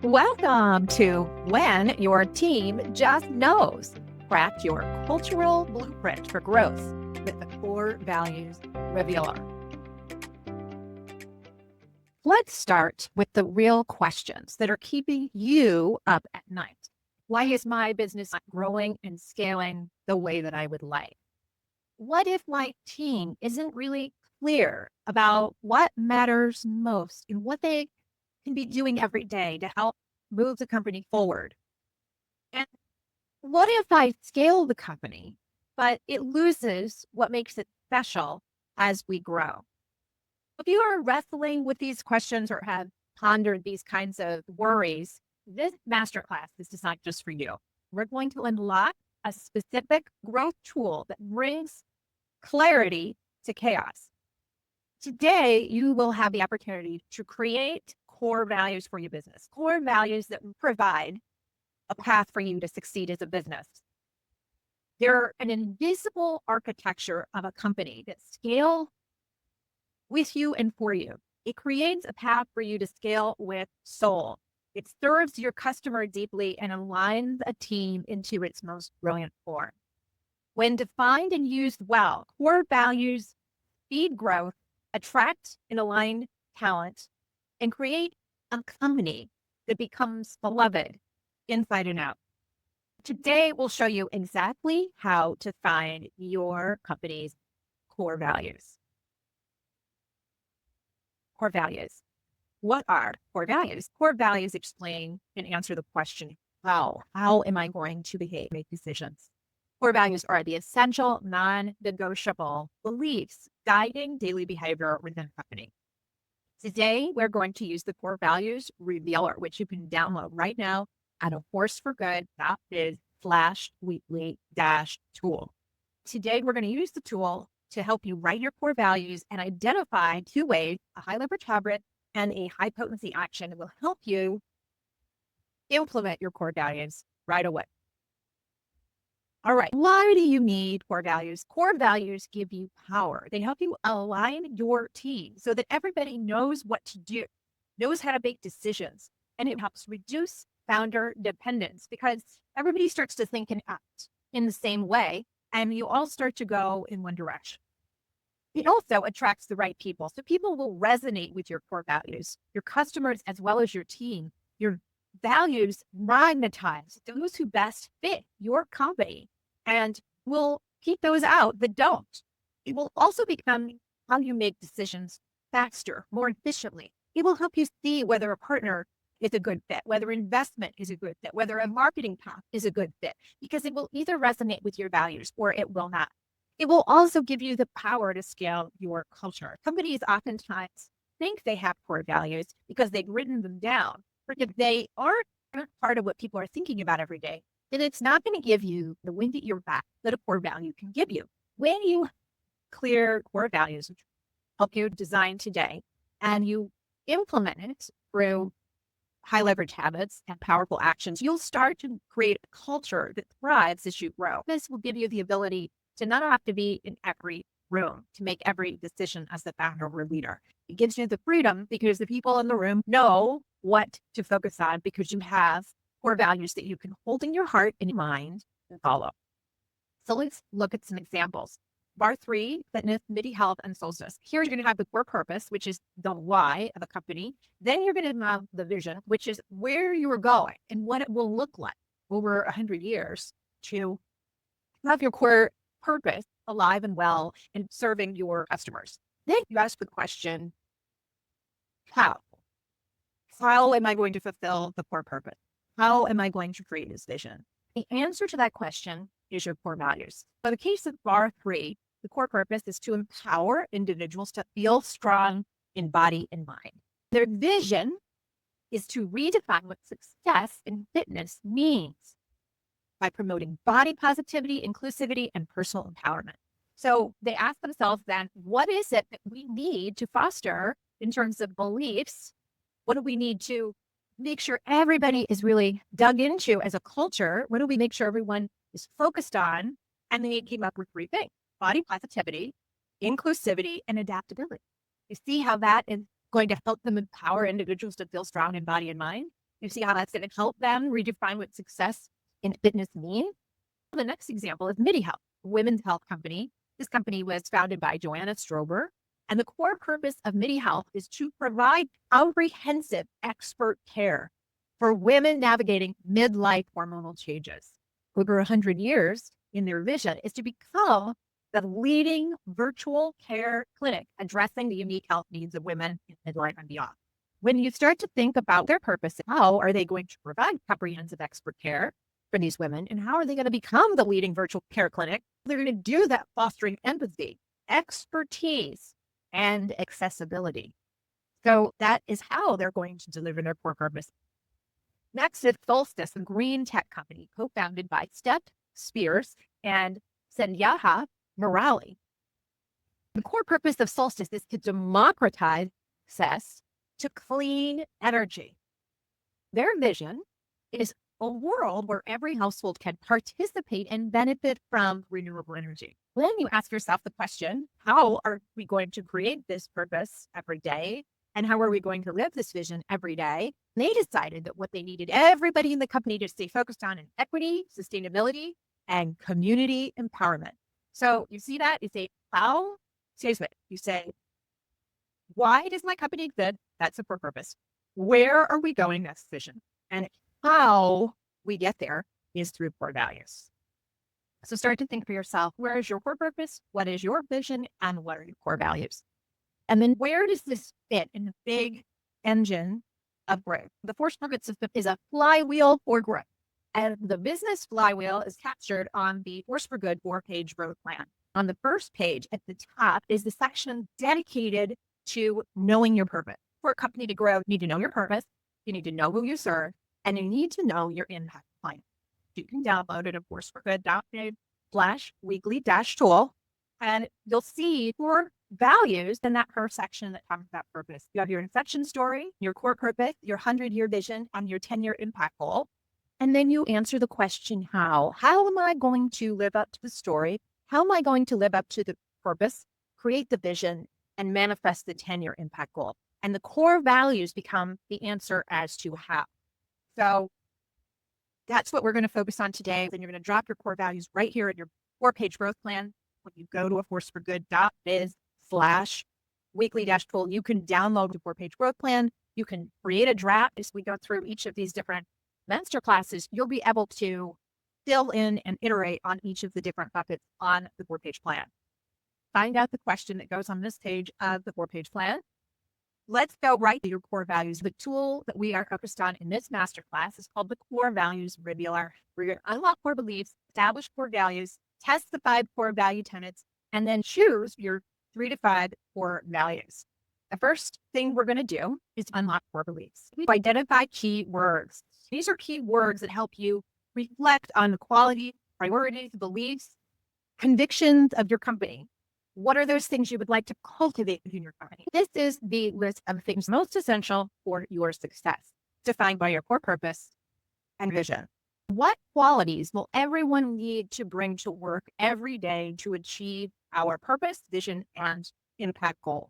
Welcome to When Your Team Just Knows. Craft your cultural blueprint for growth with the core values revealer. Let's start with the real questions that are keeping you up at night. Why is my business not growing and scaling the way that I would like? What if my team isn't really clear about what matters most and what they can be doing every day to help move the company forward? And what if I scale the company, but it loses what makes it special as we grow? If you are wrestling with these questions or have pondered these kinds of worries, this masterclass is designed just for you. We're going to unlock a specific growth tool that brings clarity to chaos. Today, you will have the opportunity to create core values for your business, core values that provide a path for you to succeed as a business. They're an invisible architecture of a company that scale with you and for you. It creates a path for you to scale with soul. It serves your customer deeply and aligns a team into its most brilliant form. When defined and used well, core values feed growth, attract and align talent, and create a company that becomes beloved inside and out. Today, we'll show you exactly how to find your company's core values. Core values. What are core values? Core values explain and answer the question, how? How am I going to behave, make decisions? Core values are the essential, non-negotiable beliefs guiding daily behavior within a company. Today, we're going to use the core values revealer, which you can download right now at aforceforgood.biz/weekly-tool. Today, we're going to use the tool to help you write your core values and identify two ways, a high leverage habit and a high potency action that will help you implement your core values right away. All right. Why do you need core values? Core values give you power. They help you align your team so that everybody knows what to do, knows how to make decisions, and it helps reduce founder dependence because everybody starts to think and act in the same way, and you all start to go in one direction. It also attracts the right people. So people will resonate with your core values, your customers, as well as your team. Your values magnetize those who best fit your company and will keep those out that don't. It will also become how you make decisions faster, more efficiently. It will help you see whether a partner is a good fit, whether investment is a good fit, whether a marketing path is a good fit, because it will either resonate with your values or it will not. It will also give you the power to scale your culture. Companies oftentimes think they have core values because they've written them down. But if they aren't part of what people are thinking about every day, then it's not going to give you the wind at your back that a core value can give you. When you clear core values, which help you design today, and you implement it through high leverage habits and powerful actions, you'll start to create a culture that thrives as you grow. This will give you the ability to not have to be in every room to make every decision as the founder or leader. It gives you the freedom because the people in the room know what to focus on because you have core values that you can hold in your heart and mind and follow. So let's look at some examples. Bar 3, fitness, MIDI health, and solstice. Here you're going to have the core purpose, which is the why of a company. Then you're going to have the vision, which is where you are going and what it will look like over 100 years to have your core purpose alive and well and serving your customers. Then you ask the question, how? How am I going to fulfill the core purpose? How am I going to create this vision? The answer to that question is your core values. For the case of Bar 3, the core purpose is to empower individuals to feel strong in body and mind. Their vision is to redefine what success in fitness means by promoting body positivity, inclusivity, and personal empowerment. So they ask themselves then, what is it that we need to foster in terms of beliefs? What do we need to make sure everybody is really dug into as a culture? What do we make sure everyone is focused on? And they came up with 3 things: body positivity, inclusivity, and adaptability. You see how that is going to help them empower individuals to feel strong in body and mind? You see how that's going to help them redefine what success in fitness means? The next example is MIDI Health, a women's health company. This company was founded by Joanna Strober, and the core purpose of MIDI Health is to provide comprehensive expert care for women navigating midlife hormonal changes. Over 100 years in their vision is to become the leading virtual care clinic addressing the unique health needs of women in midlife and beyond. When you start to think about their purpose, how are they going to provide comprehensive expert care for these women, and how are they going to become the leading virtual care clinic? They're going to do that fostering empathy, expertise, and accessibility. So that is how they're going to deliver their core purpose. Next is Solstice, a green tech company co-founded by Steph Spears and Sandhya Murali. The core purpose of Solstice is to democratize access to clean energy. Their vision is a world where every household can participate and benefit from renewable energy. Then you ask yourself the question, how are we going to create this purpose every day? And how are we going to live this vision every day? They decided that what they needed everybody in the company to stay focused on is equity, sustainability, and community empowerment. So you see that? You say, how? You say, why does my company exist? That's a core purpose. Where are we going next vision? And how we get there is through core values. So start to think for yourself, where is your core purpose? What is your vision? And what are your core values? And then where does this fit in the big engine of growth? The force purpose system is a flywheel for growth. And the business flywheel is captured on the Force for Good 4-page growth plan. On the first page at the top is the section dedicated to knowing your purpose. For a company to grow, you need to know your purpose, you need to know who you serve, and you need to know your impact client. You can download it at forceforgood.net/weekly-tool, and you'll see 4 values in that first section that talks about purpose. You have your inception story, your core purpose, your 100-year vision, and your 10-year impact goal. And then you answer the question, how? How am I going to live up to the story? How am I going to live up to the purpose, create the vision, and manifest the 10-year impact goal? And the core values become the answer as to how. So that's what we're going to focus on today. Then you're going to drop your core values right here in your 4-page growth plan. When you go to a forceforgood.biz/weekly-tool, you can download the 4-page growth plan. You can create a draft as we go through each of these different master classes. You'll be able to fill in and iterate on each of the different buckets on the 4-page plan. Find out the question that goes on this page of the 4-page plan. Let's go right to your core values. The tool that we are focused on in this masterclass is called the Core Values Revealer. We're going to unlock core beliefs, establish core values, test the 5 core value tenets, and then choose your 3 to 5 core values. The first thing we're going to do is unlock core beliefs. We identify key words. These are key words that help you reflect on the quality, priorities, beliefs, convictions of your company. What are those things you would like to cultivate within your company? This is the list of things most essential for your success, defined by your core purpose and vision. What qualities will everyone need to bring to work every day to achieve our purpose, vision, and impact goal?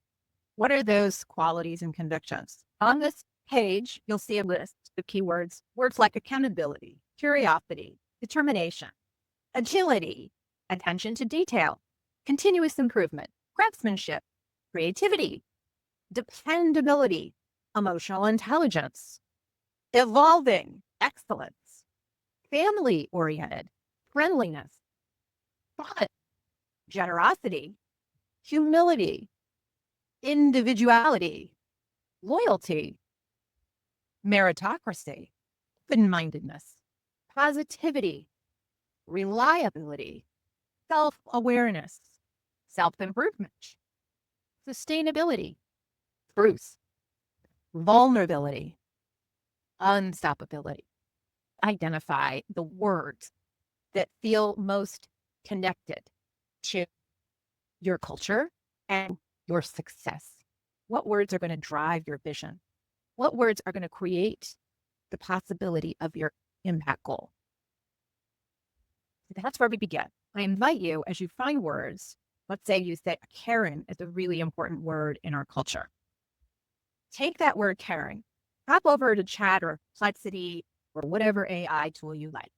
What are those qualities and convictions? On this page, you'll see a list of keywords, words like accountability, curiosity, determination, agility, attention to detail, continuous improvement, craftsmanship, creativity, dependability, emotional intelligence, evolving, excellence, family-oriented, friendliness, fun, generosity, humility, individuality, loyalty, meritocracy, open-mindedness, positivity, reliability, self-awareness, self-improvement, sustainability, truth, vulnerability, unstoppability. Identify the words that feel most connected to your culture and your success. What words are going to drive your vision? What words are going to create the possibility of your impact goal? That's where we begin. I invite you, as you find words, let's say you say caring is a really important word in our culture. Take that word caring hop over to Chat or Perplexity or whatever AI tool you like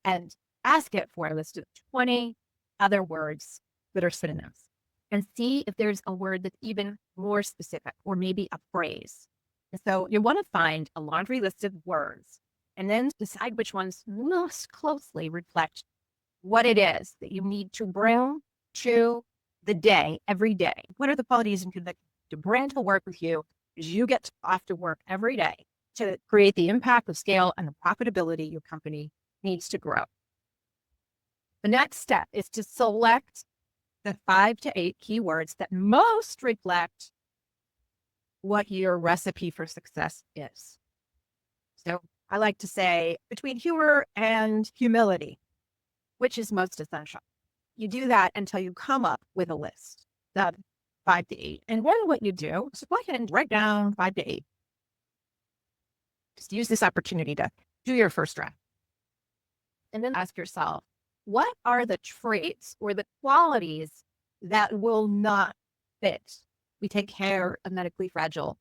and ask it for a list of 20 other words that are synonyms and see if there's a word that's even more specific or maybe a phrase. And so you want to find a laundry list of words and then decide which ones most closely reflect what it is that you need to bring to the day every day. What are the qualities that to bring to work with you as you get off to work every day to create the impact of scale and the profitability your company needs to grow? The next step is to select the 5 to 8 keywords that most reflect what your recipe for success is. So I like to say between humor and humility, which is most essential. You do that until you come up with a list of 5 to 8. And then what you do is go ahead and write down 5 to 8. Just use this opportunity to do your first draft. And then ask yourself, what are the traits or the qualities that will not fit? We take care of medically fragile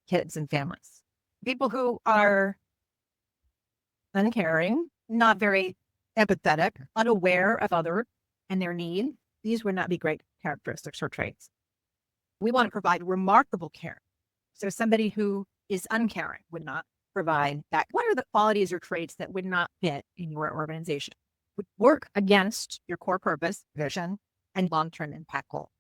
kids and families. People who are uncaring, not very empathetic, unaware of others and their needs. These would not be great characteristics or traits. We want to provide remarkable care. So somebody who is uncaring would not provide that. What are the qualities or traits that would not fit in your organization? Would work against your core purpose, vision, and long-term impact goal.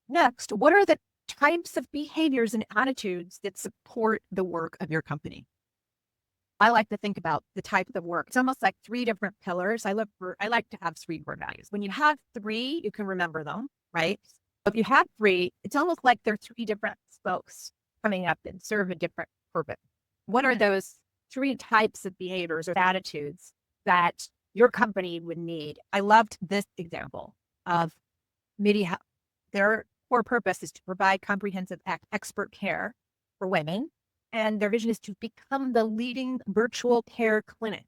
Next, what are the types of behaviors and attitudes that support the work of your company? I like to think about the type of work. It's almost like 3 different pillars. I like to have 3 core values. When you have 3, you can remember them, right? If you have 3, it's almost like they're 3 different spokes coming up and serve a different purpose. What are those 3 types of behaviors or attitudes that your company would need? I loved this example of MIDI. Their core purpose is to provide comprehensive expert care for women. And their vision is to become the leading virtual care clinic.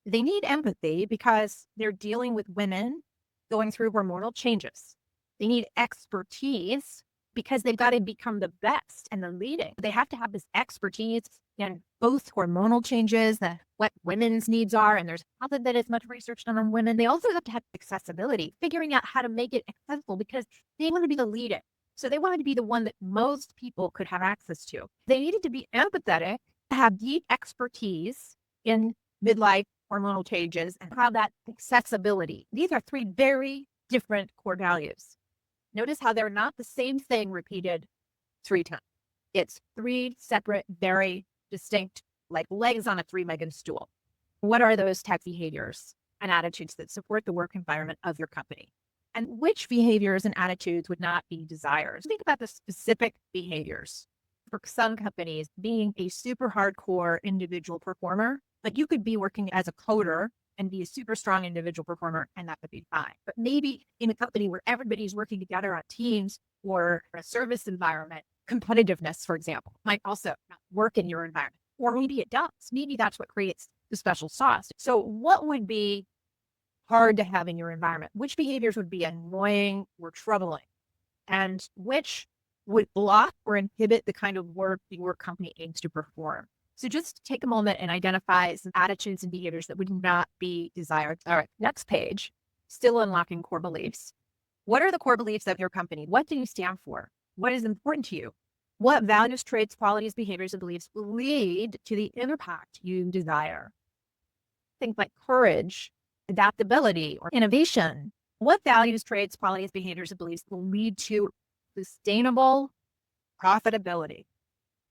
They need empathy because they're dealing with women going through hormonal changes. They need expertise because they've got to become the best and the leading. They have to have this expertise in both hormonal changes, what women's needs are, and there's not that as much research done on women. They also have to have accessibility, figuring out how to make it accessible because they want to be the leader. So they wanted to be the one that most people could have access to. They needed to be empathetic, have deep expertise in midlife hormonal changes, and have that accessibility. These are 3 very different core values. Notice how they're not the same thing repeated 3 times. It's 3 separate, very distinct, like legs on a 3-legged stool. What are those type behaviors and attitudes that support the work environment of your company? And which behaviors and attitudes would not be desired? Think about the specific behaviors. For some companies, being a super hardcore individual performer, like you could be working as a coder and be a super strong individual performer, and that would be fine. But maybe in a company where everybody's working together on teams or a service environment, competitiveness, for example, might also not work in your environment. Or maybe it does. Maybe that's what creates the special sauce. So what would be hard to have in your environment? Which behaviors would be annoying or troubling? And which would block or inhibit the kind of work your company aims to perform? So just take a moment and identify some attitudes and behaviors that would not be desired. All right, next page, still unlocking core beliefs. What are the core beliefs of your company? What do you stand for? What is important to you? What values, traits, qualities, behaviors, and beliefs will lead to the impact you desire? Things like courage, adaptability, or innovation. What values, traits, qualities, behaviors, and beliefs will lead to sustainable profitability?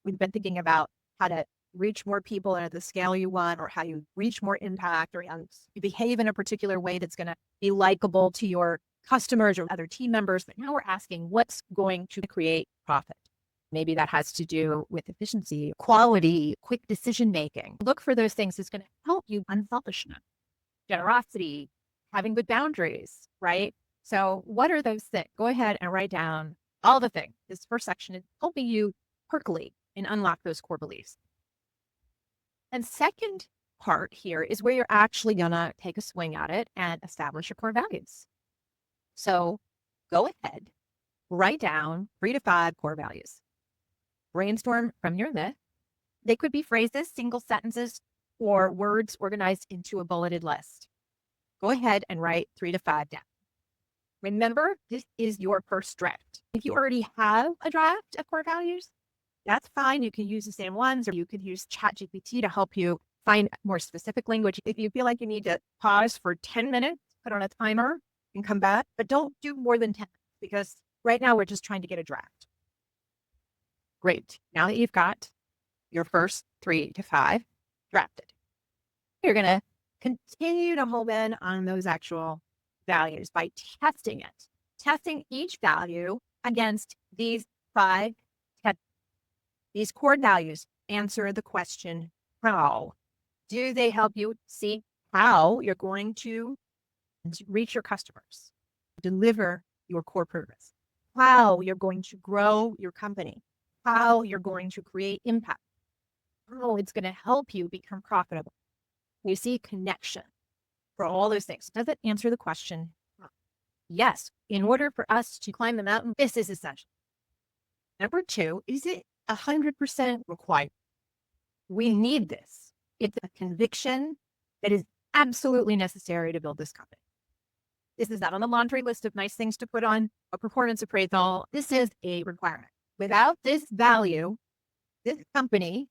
We've been thinking about how to reach more people at the scale you want, or how you reach more impact, or how you behave in a particular way that's going to be likable to your customers or other team members. But now we're asking what's going to create profit. Maybe that has to do with efficiency, quality, quick decision-making. Look for those things that's going to help you. Unselfishness, generosity, having good boundaries, right? So what are those things? Go ahead and write down all the things. This first section is helping you percolate and unlock those core beliefs. And second part here is where you're actually going to take a swing at it and establish your core values. So go ahead, write down 3 to 5 core values. brainstorm from your list. They could be phrases, single sentences, or words organized into a bulleted list. Go ahead and write 3 to 5 down. Remember, this is your first draft. If you already have a draft of core values, that's fine. You can use the same ones, or you could use ChatGPT to help you find more specific language. If you feel like you need to pause for 10 minutes, put on a timer and come back, but don't do more than 10 because right now we're just trying to get a draft. Great. Now that you've got your first 3 to 5 drafted, you're going to continue to home in on those actual values by testing it, testing each value against these 5 these core values. Answer the question, how? Do they help you see how you're going to reach your customers, deliver your core purpose, how you're going to grow your company, how you're going to create impact, how it's going to help you become profitable? You see connection for all those things. Does it answer the question? Yes. In order for us to climb the mountain, this is essential. Number 2, is it 100% required? We need this. It's a conviction that is absolutely necessary to build this company. This is not on the laundry list of nice things to put on a performance appraisal. This is a requirement. Without this value, this company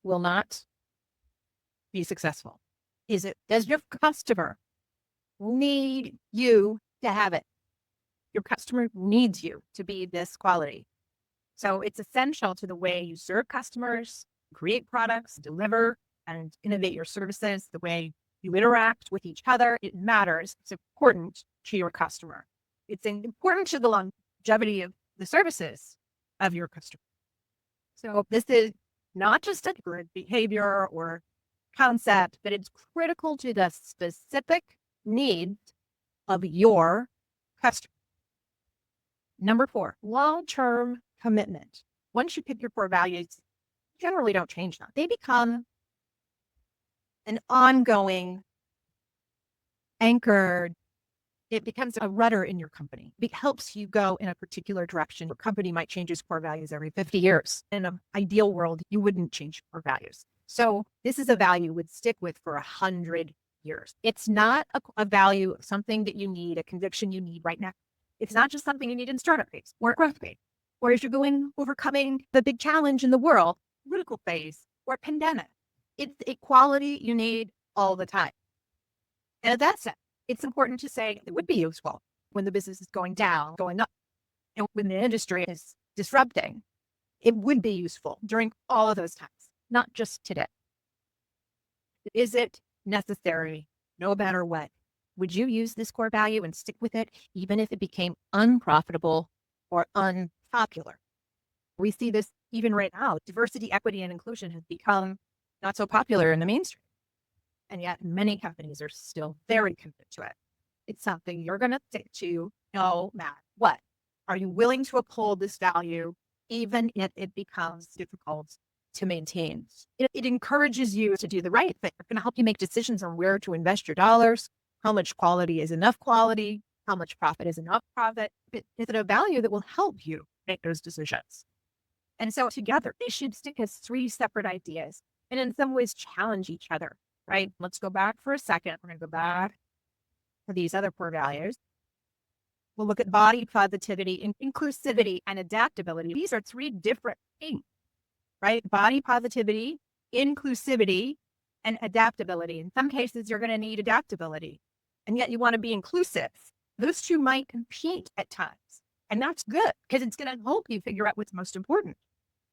will not be successful. Does your customer need you to have it? Your customer needs you to be this quality. So it's essential to the way you serve customers, create products, deliver, and innovate your services, the way you interact with each other. It matters. It's important to your customer. It's important to the longevity of the services of your customer. So this is not just a good behavior or concept, but it's critical to the specific needs of your customer. Number 4, long-term commitment. Once you pick your core values, you generally don't change them. They become an ongoing anchored. It becomes a rudder in your company. It helps you go in a particular direction. Your company might change its core values every 50 years. In an ideal world, you wouldn't change your core values. So this is a value you would stick with for 100 years. It's not a value of something that you need, a conviction you need right now. It's not just something you need in startup phase or growth phase, or if you're overcoming the big challenge in the world, political phase or pandemic. It's a quality you need all the time. And that's it. It's important to say it would be useful when the business is going down, going up, and when the industry is disrupting. It would be useful during all of those times, not just today. Is it necessary? No matter what. Would you use this core value and stick with it, even if it became unprofitable or unpopular? We see this even right now. Diversity, equity, and inclusion has become not so popular in the mainstream. And yet many companies are still very committed to it. It's something you're going to stick to no matter what. Are you willing to uphold this value, even if it becomes difficult to maintain? It encourages you to do the right thing. It's going to help you make decisions on where to invest your dollars, how much quality is enough quality, how much profit is enough profit. Is it a value that will help you make those decisions? And so together, they should stick as 3 separate ideas and in some ways challenge each other, right? Let's go back for a second. We're going to go back to these other core values. We'll look at body positivity, inclusivity, and adaptability. These are 3 different things, right? Body positivity, inclusivity, and adaptability. In some cases, you're going to need adaptability, and yet you want to be inclusive. Those 2 might compete at times, and that's good because it's going to help you figure out what's most important.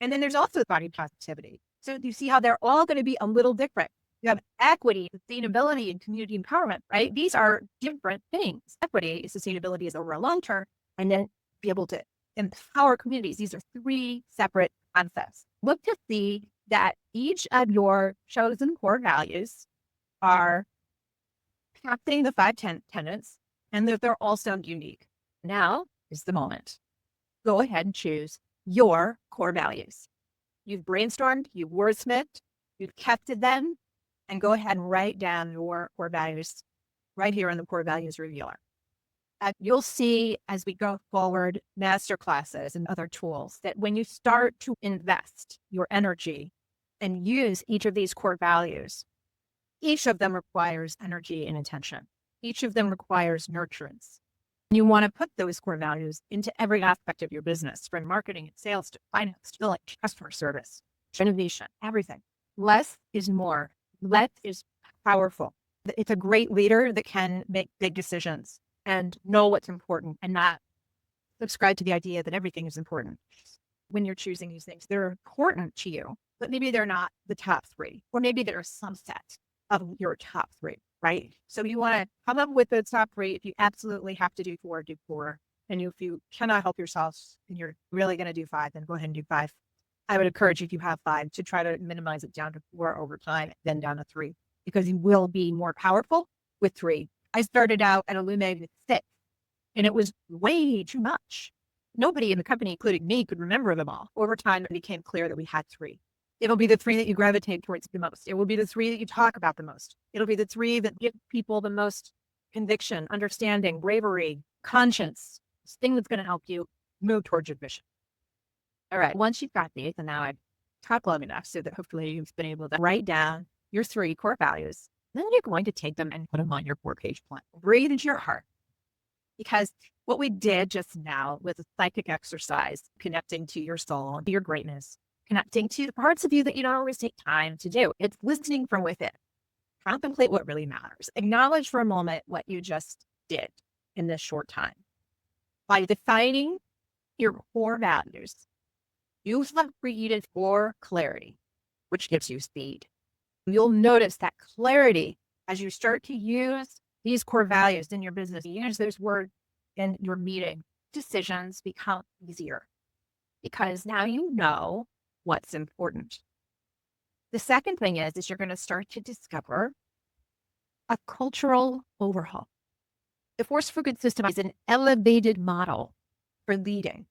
And then there's also body positivity. So you see how they're all going to be a little different. You have equity, sustainability, and community empowerment, right? These are different things. Equity, sustainability is over a long term, and then be able to empower communities. These are 3 separate concepts. Look to see that each of your chosen core values are capturing the 5 tenets and that they're also unique. Now is the moment. Go ahead and choose your core values. You've brainstormed, you've wordsmithed, you've captured them, and go ahead and write down your core values right here on the core values revealer. And you'll see as we go forward, masterclasses and other tools, that when you start to invest your energy and use each of these core values, each of them requires energy and attention. Each of them requires nurturance. You want to put those core values into every aspect of your business, from marketing and sales to finance, to billing, to customer service, to innovation, everything. Less is more. Less is powerful. It's a great leader that can make big decisions and know what's important and not subscribe to the idea that everything is important. When you're choosing these things, they're important to you, but maybe they're not the top three, or maybe they're a subset of your top three, right? So you want to come up with the top three. If you absolutely have to do four, do four. And if you cannot help yourself and you're really going to do five, then go ahead and do five. I would encourage you, if you have five, to try to minimize it down to four over time, then down to three, because you will be more powerful with three. I started out at Illume with six, and it was way too much. Nobody in the company, including me, could remember them all. Over time, it became clear that we had three. It'll be the three that you gravitate towards the most. It will be the three that you talk about the most. It'll be the three that give people the most conviction, understanding, bravery, conscience, this thing that's going to help you move towards your vision. All right. Once you've got these, and now I've talked long enough so that hopefully you've been able to write down your three core values, then you're going to take them and put them on your 4-page plan. Breathe into your heart. Because what we did just now was a psychic exercise, connecting to your soul, to your greatness, connecting to the parts of you that you don't always take time to do. It's listening from within. Contemplate what really matters. Acknowledge for a moment what you just did in this short time. By defining your core values, you have created for clarity, which gives you speed. You'll notice that clarity as you start to use these core values in your business, use those words in your meeting, decisions become easier because now you know what's important. The second thing is you're going to start to discover a cultural overhaul. The Force for Good system is an elevated model for leading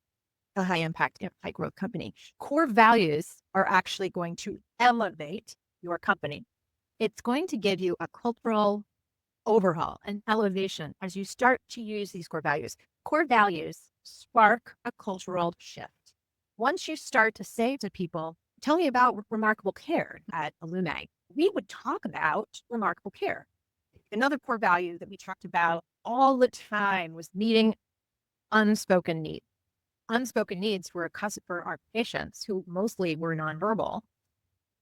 a high impact, high growth company. Core values are actually going to elevate your company. It's going to give you a cultural overhaul and elevation as you start to use these core values. Core values spark a cultural shift. Once you start to say to people, tell me about remarkable care at Illume, we would talk about remarkable care. Another core value that we talked about all the time was meeting unspoken needs. Unspoken needs were for our patients, who mostly were nonverbal,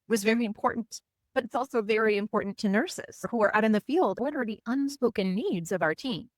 was very important. But it's also very important to nurses who are out in the field. What are the unspoken needs of our team?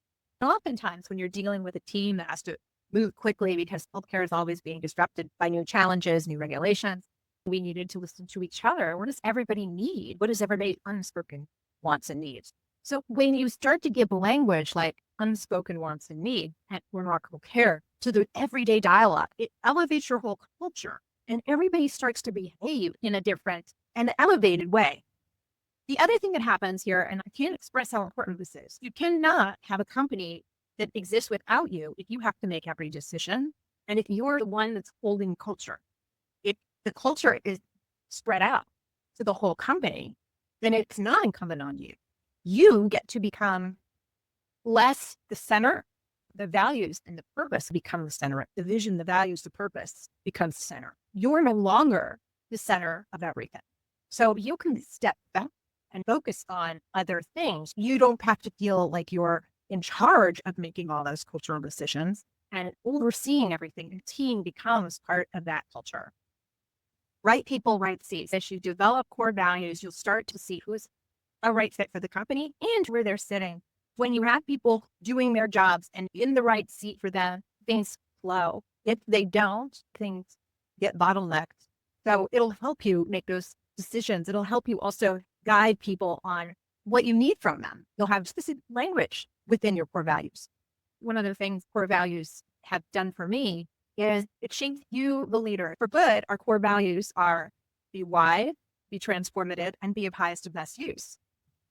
And oftentimes when you're dealing with a team that has to move quickly because healthcare is always being disrupted by new challenges, new regulations, we needed to listen to each other. What does everybody need? What does everybody unspoken wants and needs? So when you start to give language like unspoken wants and needs at remarkable care to the everyday dialogue, it elevates your whole culture, and everybody starts to behave in a different and elevated way. The other thing that happens here, and I can't express how important this is, you cannot have a company that exists without you if you have to make every decision. And if you're the one that's holding culture, if the culture is spread out to the whole company, then it's not incumbent on you. You get to become less the center. The values and the purpose become the center. The vision, the values, the purpose becomes the center. You're no longer the center of everything. So you can step back and focus on other things. You don't have to feel like you're in charge of making all those cultural decisions and overseeing everything. Your team becomes part of that culture. Right people, right seats. As you develop core values, you'll start to see who's a right fit for the company and where they're sitting. When you have people doing their jobs and in the right seat for them, things flow. If they don't, things get bottlenecked. So it'll help you make those decisions. It'll help you also guide people on what you need from them. You'll have specific language within your core values. One of the things core values have done for me is it shapes you, the leader. For good, our core values are be wide, be transformative, and be of highest and best use.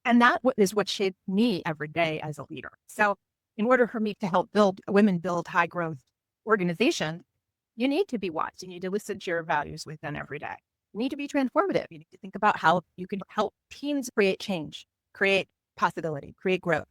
And that is what shaped me every day as a leader. So in order for me to help women build high growth organizations, you need to be wise. You need to listen to your values within every day. You need to be transformative. You need to think about how you can help teams create change, create possibility, create growth.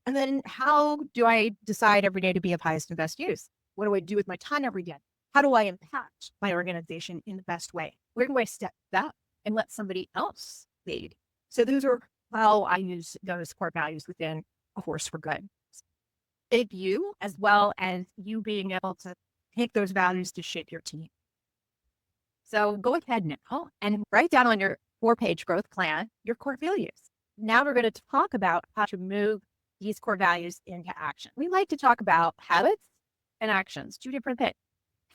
And then how do I decide every day to be of highest and best use? What do I do with my time every day? How do I impact my organization in the best way? Where do I step back and let somebody else lead? So those are how I use those core values within A Horse for Good. Shape you as well as you being able to take those values to shape your team. So go ahead now and write down on your 4-page growth plan your core values. Now we're going to talk about how to move these core values into action. We like to talk about habits and actions, two different things.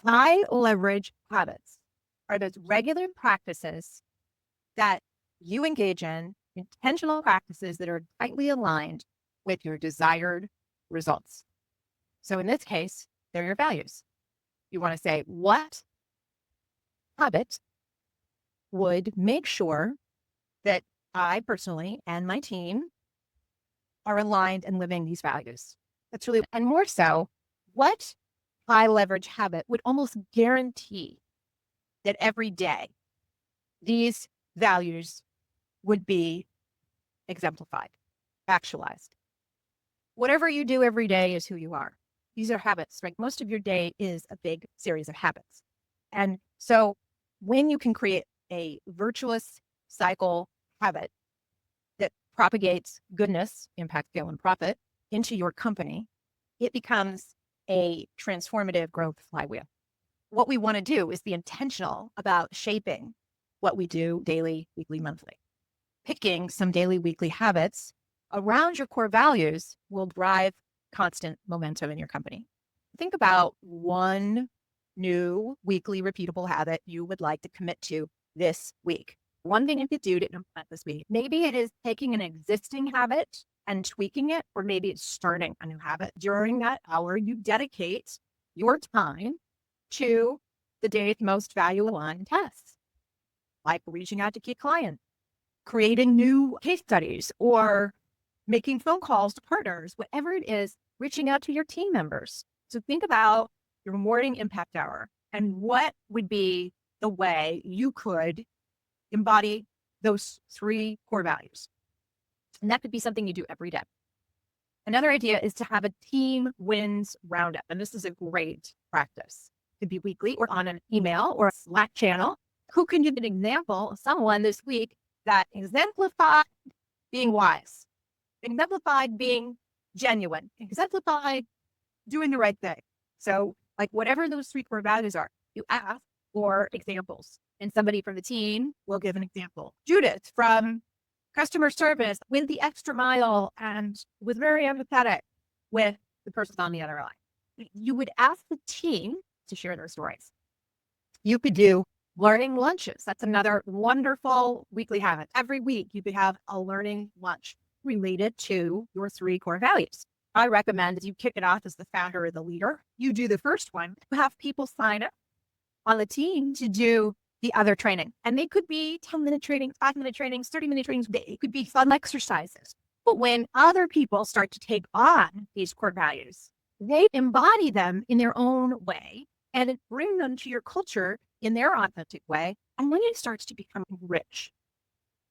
High leverage habits are those regular practices that you engage in, intentional practices that are tightly aligned with your desired results. So in this case, they're your values. You want to say, what habit would make sure that I personally and my team are aligned and living these values? That's really, and more so, what high leverage habit would almost guarantee that every day these values would be exemplified, actualized? Whatever you do every day is who you are. These are habits, right? Most of your day is a big series of habits. And so when you can create a virtuous cycle habit that propagates goodness, impact, scale, and profit into your company, it becomes a transformative growth flywheel. What we want to do is be intentional about shaping what we do daily, weekly, monthly. Picking some daily, weekly habits around your core values will drive constant momentum in your company. Think about one new weekly repeatable habit you would like to commit to this week. One thing you could do to implement this week. Maybe it is taking an existing habit and tweaking it, or maybe it's starting a new habit. During that hour, you dedicate your time to the day's most value aligned tasks, like reaching out to key clients, creating new case studies, or making phone calls to partners, whatever it is, reaching out to your team members. So think about your morning impact hour and what would be the way you could embody those 3 core values. And that could be something you do every day. Another idea is to have a team wins roundup. And this is a great practice. It could be weekly or on an email or a Slack channel. Who can give an example of someone this week that exemplified being wise, exemplified being genuine, exemplified doing the right thing? So like whatever those 3 core values are, you ask for examples and somebody from the team will give an example. Judith from customer service went the extra mile and was very empathetic with the person on the other line. You would ask the team to share their stories. You could do learning lunches. That's another wonderful weekly habit. Every week you could have a learning lunch related to your 3 core values. I recommend that you kick it off as the founder or the leader. You do the first one, have people sign up on the team to do the other training. And they could be 10-minute trainings, 5-minute trainings, 30-minute trainings. They could be fun exercises. But when other people start to take on these core values, they embody them in their own way and bring them to your culture in their authentic way. And then it starts to become rich.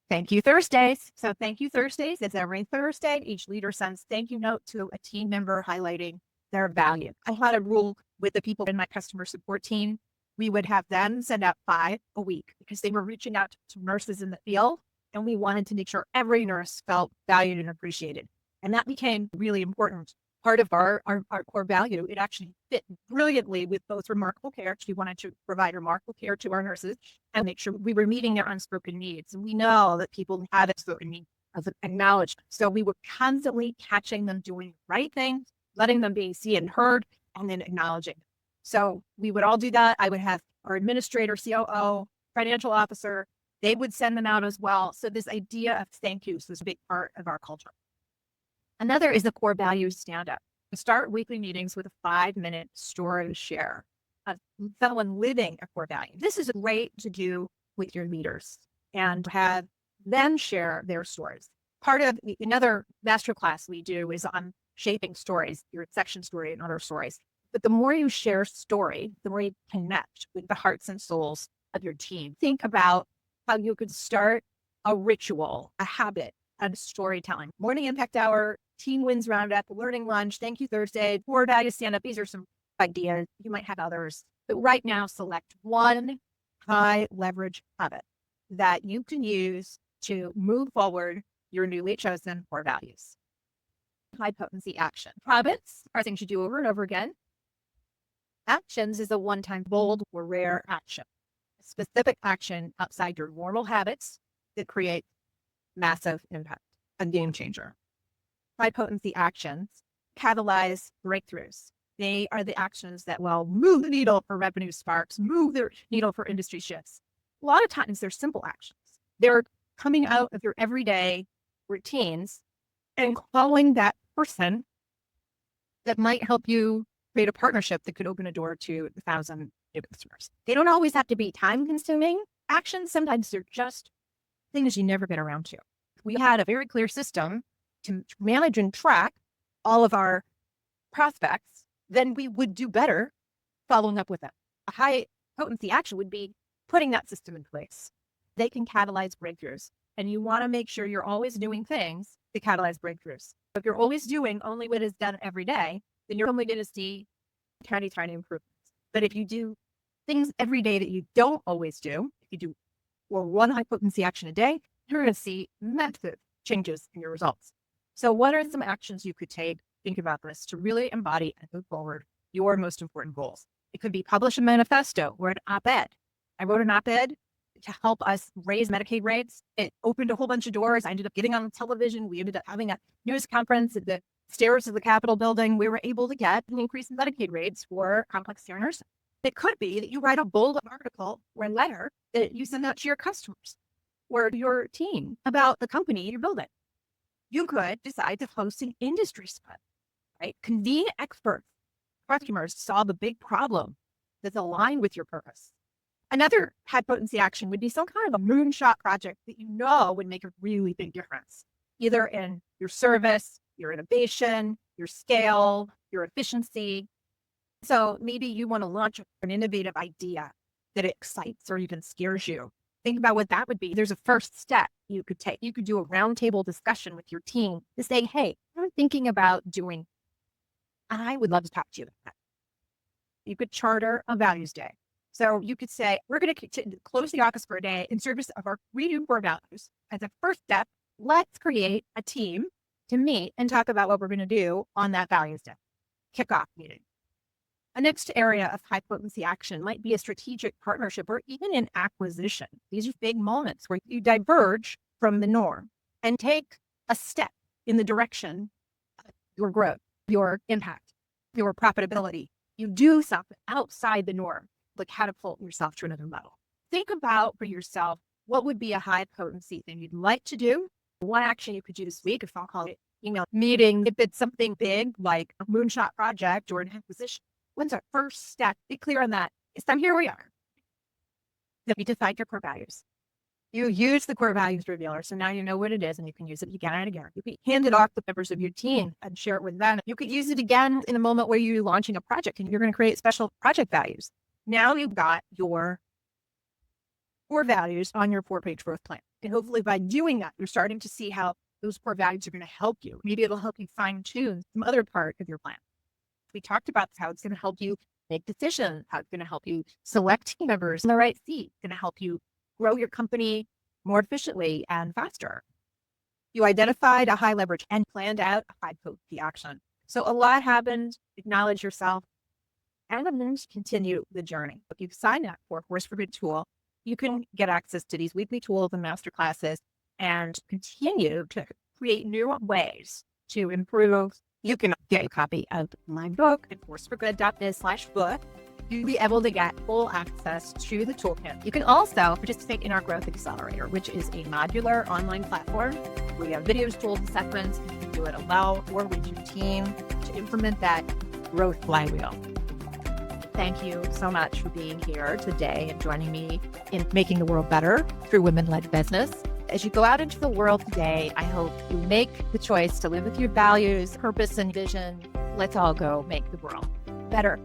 Thank you Thursdays. So thank you Thursdays. It's every Thursday. Each leader sends thank you note to a team member highlighting their value. I had a rule with the people in my customer support team. We would have them send out 5 a week because they were reaching out to nurses in the field. And we wanted to make sure every nurse felt valued and appreciated. And that became really important part of our core value. It actually fit brilliantly with both remarkable care, because we wanted to provide remarkable care to our nurses and make sure we were meeting their unspoken needs. And we know that people have unspoken needs of acknowledgement. So we were constantly catching them doing the right thing, letting them be seen and heard, and then acknowledging. So we would all do that. I would have our administrator, COO, financial officer, they would send them out as well. So this idea of thank yous is a big part of our culture. Another is the core values stand up. Start weekly meetings with a 5-minute story to share of someone living a core value. This is great to do with your leaders and have them share their stories. Part of another masterclass we do is on shaping stories, your section story and other stories. But the more you share story, the more you connect with the hearts and souls of your team. Think about how you could start a ritual, a habit, and storytelling. Morning impact hour Teen Wins Roundup, Learning Lunch, Thank You Thursday, Core Values Stand Up. These are some ideas. You might have others. But right now, select one high leverage habit that you can use to move forward your newly chosen core values. High potency action. Habits are things you do over and over again. Actions is a one-time bold or rare action. A specific action outside your normal habits that create massive impact. A game changer. High potency actions catalyze breakthroughs. They are the actions that will move the needle for revenue sparks, move the needle for industry shifts. A lot of times they're simple actions. They're coming out of your everyday routines and calling that person that might help you create a partnership that could open a door to 1,000 new customers. They don't always have to be time-consuming actions. Sometimes they're just things you never get around to. If we had a very clear system to manage and track all of our prospects, then we would do better following up with them. A high potency action would be putting that system in place. They can catalyze breakthroughs, and you want to make sure you're always doing things to catalyze breakthroughs. If you're always doing only what is done every day, then you're only going to see tiny improvements. But if you do things every day that you don't always do, if you do one high potency action a day, you're going to see massive changes in your results. So what are some actions you could take? Think about this to really embody and move forward your most important goals. It could be publish a manifesto or an op-ed. I wrote an op-ed to help us raise Medicaid rates. It opened a whole bunch of doors. I ended up getting on television. We ended up having a news conference at the stairs of the Capitol building. We were able to get an increase in Medicaid rates for complex care nursing. It could be that you write a bold article or a letter that you send out to your customers or your team about the company you're building. You could decide to host an industry summit, right? Convene experts, customers, solve a big problem that's aligned with your purpose. Another high potency action would be some kind of a moonshot project that you know would make a really big difference, either in your service, your innovation, your scale, your efficiency. So maybe you want to launch an innovative idea that excites or even scares you. Think about what that would be. There's a first step you could take. You could do a roundtable discussion with your team to say, hey, I'm thinking about doing, I would love to talk to you about that. You could charter a values day. So you could say, we're going to close the office for a day in service of our 3 new core values. As a first step, let's create a team to meet and talk about what we're going to do on that values day. Kickoff meeting. A next area of high potency action might be a strategic partnership or even an acquisition. These are big moments where you diverge from the norm and take a step in the direction of your growth, your impact, your profitability. You do something outside the norm, like catapult yourself to another level. Think about for yourself, what would be a high potency thing you'd like to do? One action you could do this week, if I'll call it email meeting, if it's something big like a moonshot project or an acquisition. When's our first step? Be clear on that. This time, here we are. Then we define your core values. You use the core values revealer, so now you know what it is and you can use it again and again. You can hand it off to members of your team and share it with them. You could use it again in a moment where you're launching a project and you're going to create special project values. Now you've got your core values on your 4-page growth plan. And hopefully by doing that, you're starting to see how those core values are going to help you. Maybe it'll help you fine tune some other part of your plan. We talked about how it's going to help you make decisions, how it's going to help you select team members in the right seat, it's going to help you grow your company more efficiently and faster. You identified a high leverage and planned out a high potency action. So a lot happened. Acknowledge yourself and then continue the journey. If you've signed up for a Force for Good tool, you can get access to these weekly tools and masterclasses and continue to create new ways to improve. You can get a copy of my book at forceforgood.biz/book. You'll be able to get full access to the toolkit. You can also participate in our Growth Accelerator, which is a modular online platform. We have videos, tools, assessments. You can do it alone or with your team to implement that growth flywheel. Thank you so much for being here today and joining me in making the world better through women-led business. As you go out into the world today, I hope you make the choice to live with your values, purpose, and vision. Let's all go make the world better.